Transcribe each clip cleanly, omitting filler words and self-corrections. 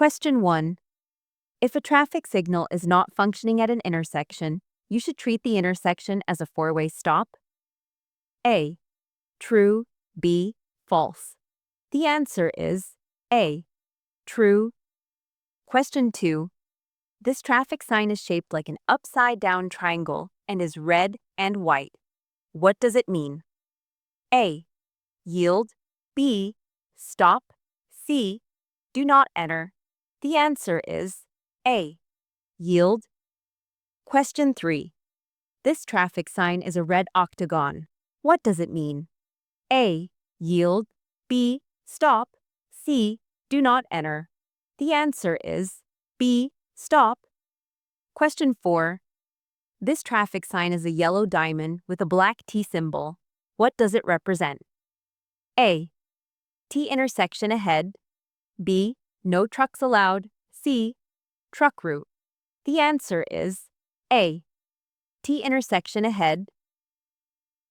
Question 1. If a traffic signal is not functioning at an intersection, you should treat the intersection as a four-way stop. A. True. B. False. The answer is A. True. Question 2. This traffic sign is shaped like an upside-down triangle and is red and white. What does it mean? A. Yield. B. Stop. C. Do not enter. The answer is A. Yield. Question 3. This traffic sign is a red octagon. What does it mean? A. Yield. B. Stop. C. Do not enter. The answer is B. Stop. Question 4. This traffic sign is a yellow diamond with a black T symbol. What does it represent? A. T intersection ahead. B. No trucks allowed. C. Truck route. The answer is A. T intersection ahead.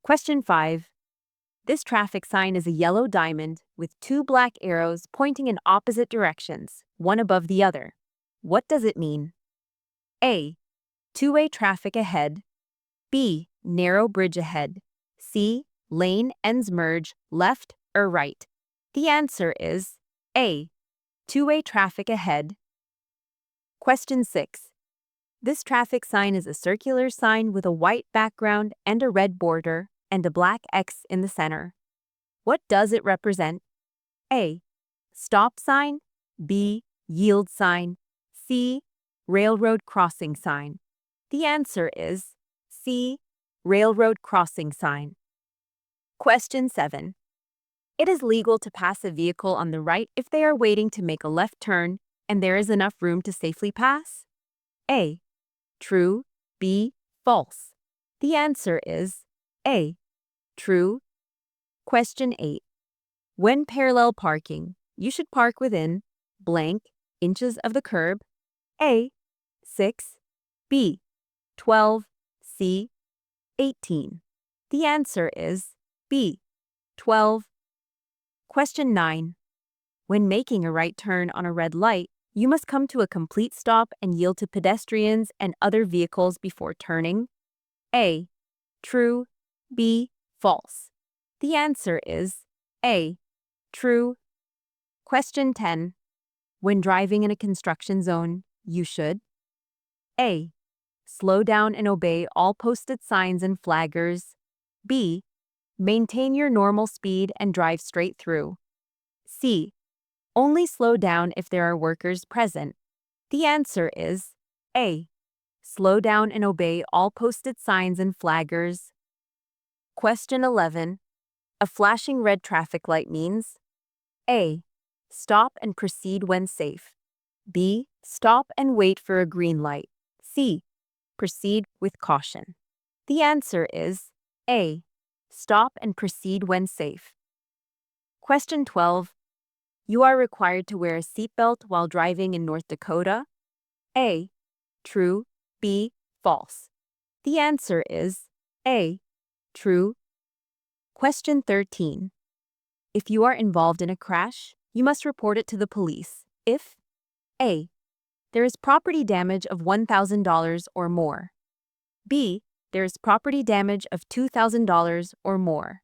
Question 5. This traffic sign is a yellow diamond with two black arrows pointing in opposite directions, one above the other. What does it mean? A. Two-way traffic ahead. B. Narrow bridge ahead. C. Lane ends merge left or right. The answer is A. Two-way traffic ahead. Question 6. This traffic sign is a circular sign with a white background and a red border and a black X in the center. What does it represent? A. Stop sign. B. Yield sign. C. Railroad crossing sign. The answer is C. Railroad crossing sign. Question 7. It is legal to pass a vehicle on the right if they are waiting to make a left turn and there is enough room to safely pass? A. True. B. False. The answer is A. True. Question 8. When parallel parking, you should park within blank inches of the curb. A. 6. B. 12. C. 18. The answer is B. 12. Question 9. When making a right turn on a red light, you must come to a complete stop and yield to pedestrians and other vehicles before turning. A. True. B. False. The answer is A. True. Question 10. When driving in a construction zone, you should A. Slow down and obey all posted signs and flaggers. B. Maintain your normal speed and drive straight through. C. Only slow down if there are workers present. The answer is A. Slow down and obey all posted signs and flaggers. Question 11. A flashing red traffic light means A. Stop and proceed when safe. B. Stop and wait for a green light. C. Proceed with caution. The answer is A. Stop and proceed when safe. Question 12. You are required to wear a seatbelt while driving in North Dakota. A. True. B. False. The answer is A. True. Question 13. If you are involved in a crash, you must report it to the police if A. There is property damage of $1,000 or more. B. There is property damage of $2,000 or more.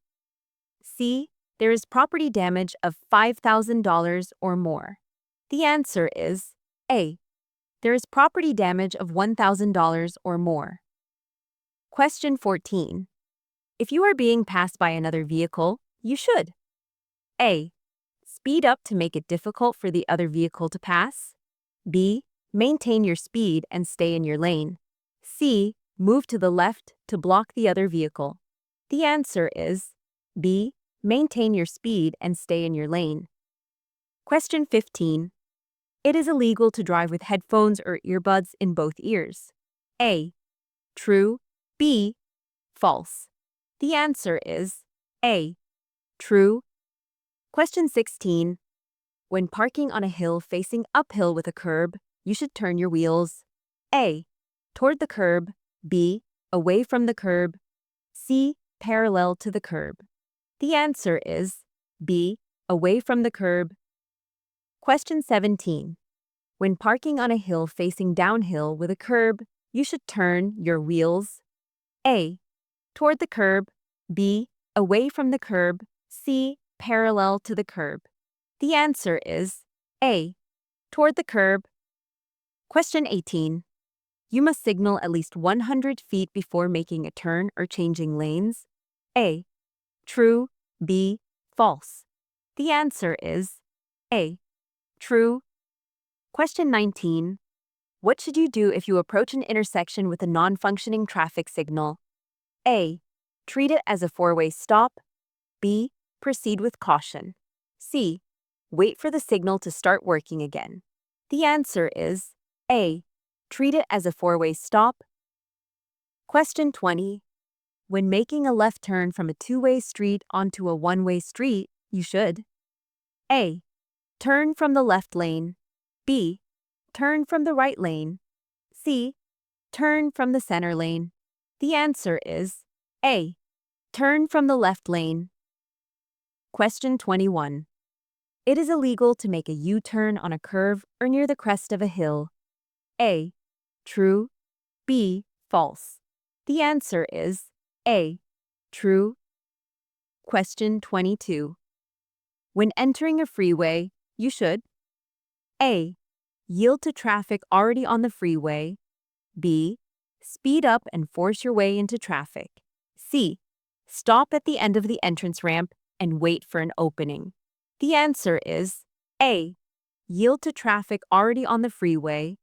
C. There is property damage of $5,000 or more. The answer is A. There is property damage of $1,000 or more. Question 14. If you are being passed by another vehicle, you should A. Speed up to make it difficult for the other vehicle to pass. B. Maintain your speed and stay in your lane. C. Move to the left to block the other vehicle. The answer is B. Maintain your speed and stay in your lane. Question 15. It is illegal to drive with headphones or earbuds in both ears. A. True. B. False. The answer is A. True. Question 16. When parking on a hill facing uphill with a curb, you should turn your wheels A. Toward the curb. B. Away from the curb. C. Parallel to the curb. The answer is B. Away from the curb. Question 17. When parking on a hill facing downhill with a curb, you should turn your wheels A. Toward the curb, B. Away from the curb, C. Parallel to the curb. The answer is A. Toward the curb. Question 18. You must signal at least 100 feet before making a turn or changing lanes. A. True, B. False. The answer is A. True. Question 19. What should you do if you approach an intersection with a non-functioning traffic signal? A. Treat it as a four-way stop. B. Proceed with caution. C. Wait for the signal to start working again. The answer is A. Treat it as a four-way stop. Question 20. When making a left turn from a two-way street onto a one-way street, you should A. Turn from the left lane. B. Turn from the right lane. C. Turn from the center lane. The answer is A. Turn from the left lane. Question 21. It is illegal to make a U-turn on a curve or near the crest of a hill. A. True. B. False. The answer is A. True. Question 22. When entering a freeway, you should A. Yield to traffic already on the freeway. B. Speed up and force your way into traffic. C. Stop at the end of the entrance ramp and wait for an opening. The answer is A. Yield to traffic already on the freeway.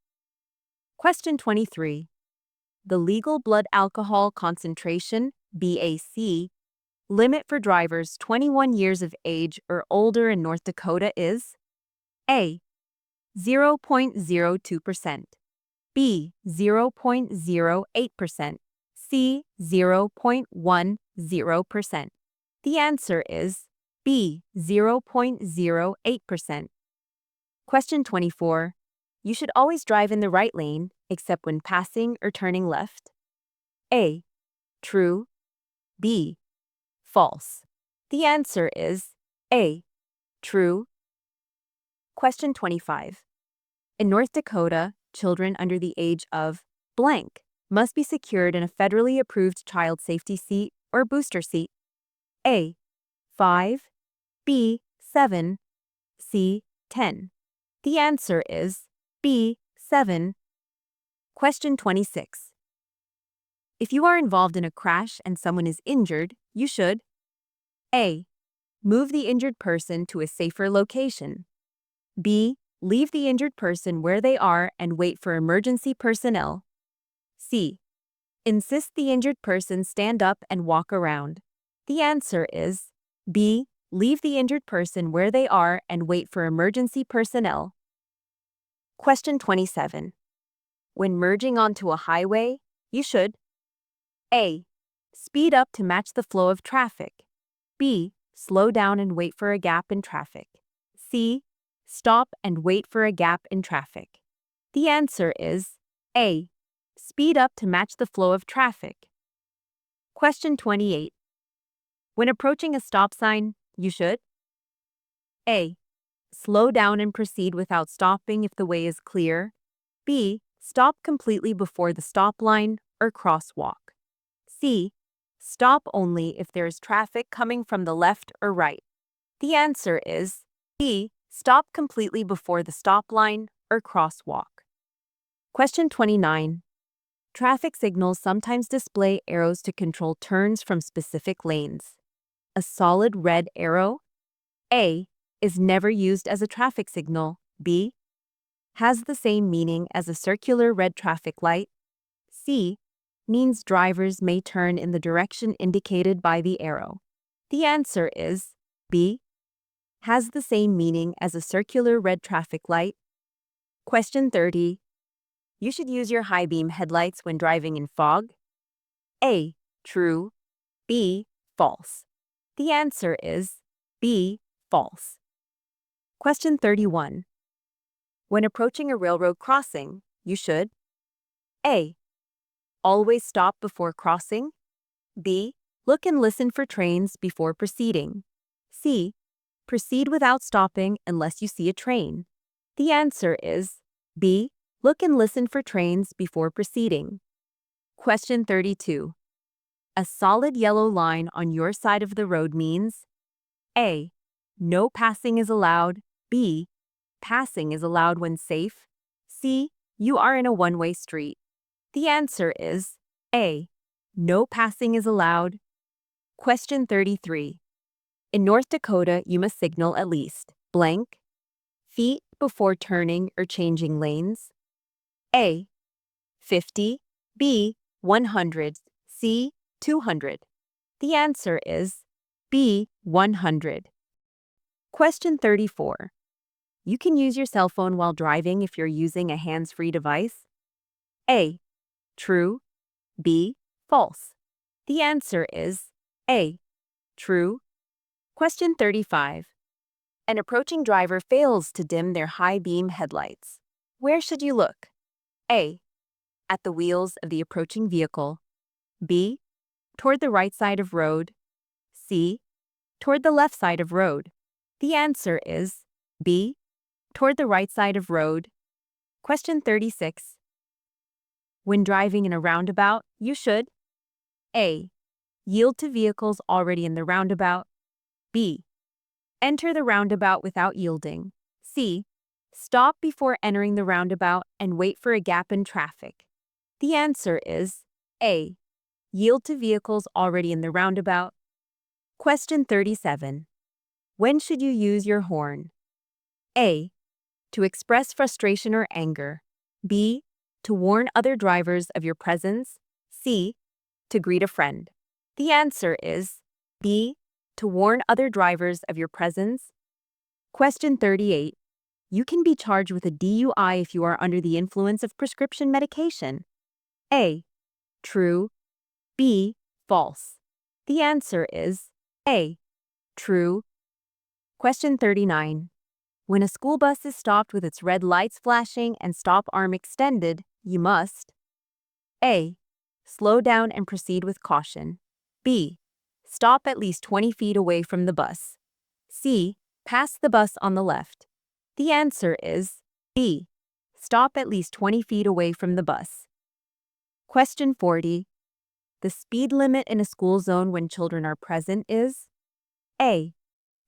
Question 23. The legal blood alcohol concentration, BAC, limit for drivers 21 years of age or older in North Dakota is A. 0.02%, B. 0.08%, C. 0.10%. The answer is B. 0.08%. Question 24. You should always drive in the right lane, except when passing or turning left. A. True. B. False. The answer is A. True. Question 25. In North Dakota, children under the age of blank must be secured in a federally approved child safety seat or booster seat. A. 5. B. 7. C. 10. The answer is B. 7. Question 26. If you are involved in a crash and someone is injured, you should A. Move the injured person to a safer location. B. Leave the injured person where they are and wait for emergency personnel. C. Insist the injured person stand up and walk around. The answer is B. Leave the injured person where they are and wait for emergency personnel. Question 27. When merging onto a highway, you should A. Speed up to match the flow of traffic. B. Slow down and wait for a gap in traffic. C. Stop and wait for a gap in traffic. The answer is A. Speed up to match the flow of traffic. Question 28. When approaching a stop sign, you should A. Slow down and proceed without stopping if the way is clear. B. Stop completely before the stop line or crosswalk. C. Stop only if there is traffic coming from the left or right. The answer is B. Stop completely before the stop line or crosswalk. Question 29. Traffic signals sometimes display arrows to control turns from specific lanes. A solid red arrow, A, is never used as a traffic signal. B, has the same meaning as a circular red traffic light. C, means drivers may turn in the direction indicated by the arrow. The answer is B, has the same meaning as a circular red traffic light. Question 30. You should use your high beam headlights when driving in fog. A, true. B, false. The answer is B, false. Question 31. When approaching a railroad crossing, you should A, always stop before crossing. B, look and listen for trains before proceeding. C, proceed without stopping unless you see a train. The answer is B. Look and listen for trains before proceeding. Question 32. A solid yellow line on your side of the road means A. No passing is allowed. B. Passing is allowed when safe. C. You are in a one-way street. The answer is A. No passing is allowed. Question 33. In North Dakota, you must signal at least blank feet before turning or changing lanes. A. 50. B. 100. C. 200. The answer is B. 100. Question 34. You can use your cell phone while driving if you're using a hands-free device. A. True. B. False. The answer is A. True. Question 35. An approaching driver fails to dim their high-beam headlights. Where should you look? A. At the wheels of the approaching vehicle. B. Toward the right side of road. C. Toward the left side of road. The answer is B. Toward the right side of road. Question 36. When driving in a roundabout, you should A. Yield to vehicles already in the roundabout. B. Enter the roundabout without yielding. C. Stop before entering the roundabout and wait for a gap in traffic. The answer is A. Yield to vehicles already in the roundabout. Question 37. When should you use your horn? A. To express frustration or anger. B. To warn other drivers of your presence. C. To greet a friend. The answer is B. To warn other drivers of your presence. Question 38. You can be charged with a DUI if you are under the influence of prescription medication. A. True. B. False. The answer is A. True. Question 39. When a school bus is stopped with its red lights flashing and stop arm extended, you must A. Slow down and proceed with caution. B. Stop at least 20 feet away from the bus. C. Pass the bus on the left. The answer is B. Stop at least 20 feet away from the bus. Question 40. The speed limit in a school zone when children are present is A.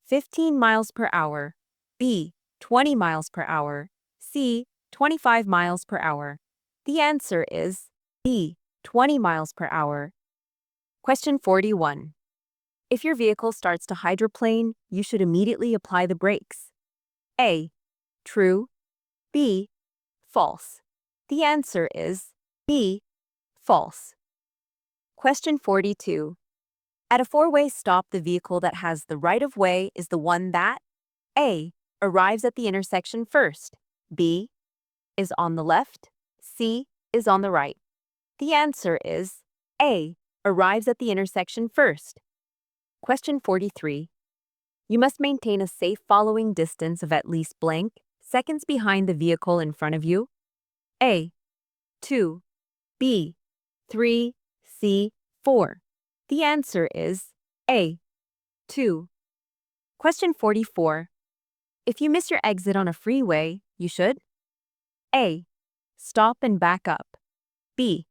15 miles per hour. B. 20 miles per hour. C. 25 miles per hour. The answer is B. 20 miles per hour. Question 41. If your vehicle starts to hydroplane, you should immediately apply the brakes. A. True. B. False. The answer is B. False. Question 42. At a four-way stop, the vehicle that has the right-of-way is the one that A. Arrives at the intersection first. B. Is on the left. C. Is on the right. The answer is A. Arrives at the intersection first. Question 43. You must maintain a safe following distance of at least blank seconds behind the vehicle in front of you. A. 2. B. 3. C. 4. The answer is A. 2. Question 44. If you miss your exit on a freeway, you should A. Stop and back up. B.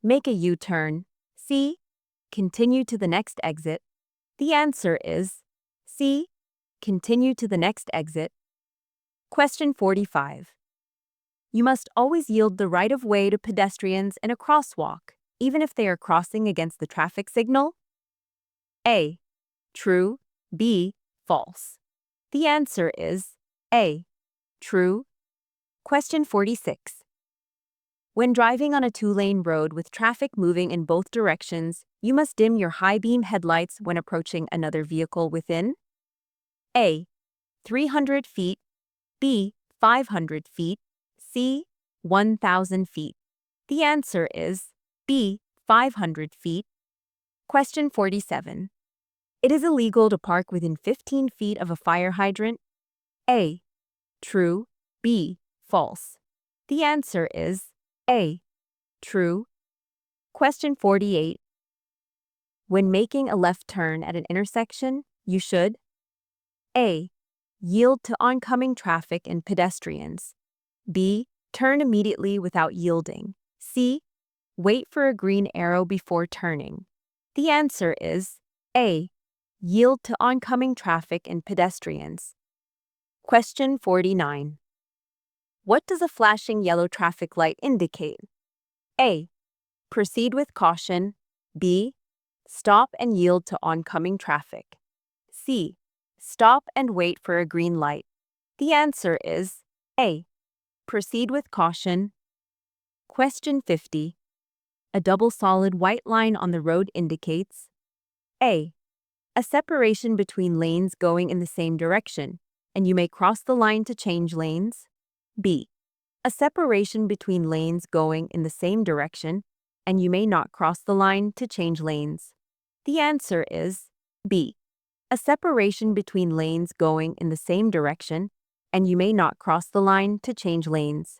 Make a U-turn. C. Continue to the next exit. The answer is C. Continue to the next exit. Question 45. You must always yield the right of way to pedestrians in a crosswalk, even if they are crossing against the traffic signal. A. True. B. False. The answer is A. True. Question 46. When driving on a two-lane road with traffic moving in both directions, you must dim your high-beam headlights when approaching another vehicle within A. 300 feet. B. 500 feet. C. 1,000 feet. The answer is B. 500 feet. Question 47. It is illegal to park within 15 feet of a fire hydrant. A. True. B. False. The answer is A. True. Question 48. When making a left turn at an intersection, you should A. Yield to oncoming traffic and pedestrians. B. Turn immediately without yielding. C. Wait for a green arrow before turning. The answer is A. Yield to oncoming traffic and pedestrians. Question 49. What does a flashing yellow traffic light indicate? A. Proceed with caution. B. Stop and yield to oncoming traffic. C. Stop and wait for a green light. The answer is A. Proceed with caution. Question 50. A double solid white line on the road indicates A. A separation between lanes going in the same direction, and you may cross the line to change lanes. B. A separation between lanes going in the same direction, and you may not cross the line to change lanes. The answer is B. A separation between lanes going in the same direction, and you may not cross the line to change lanes.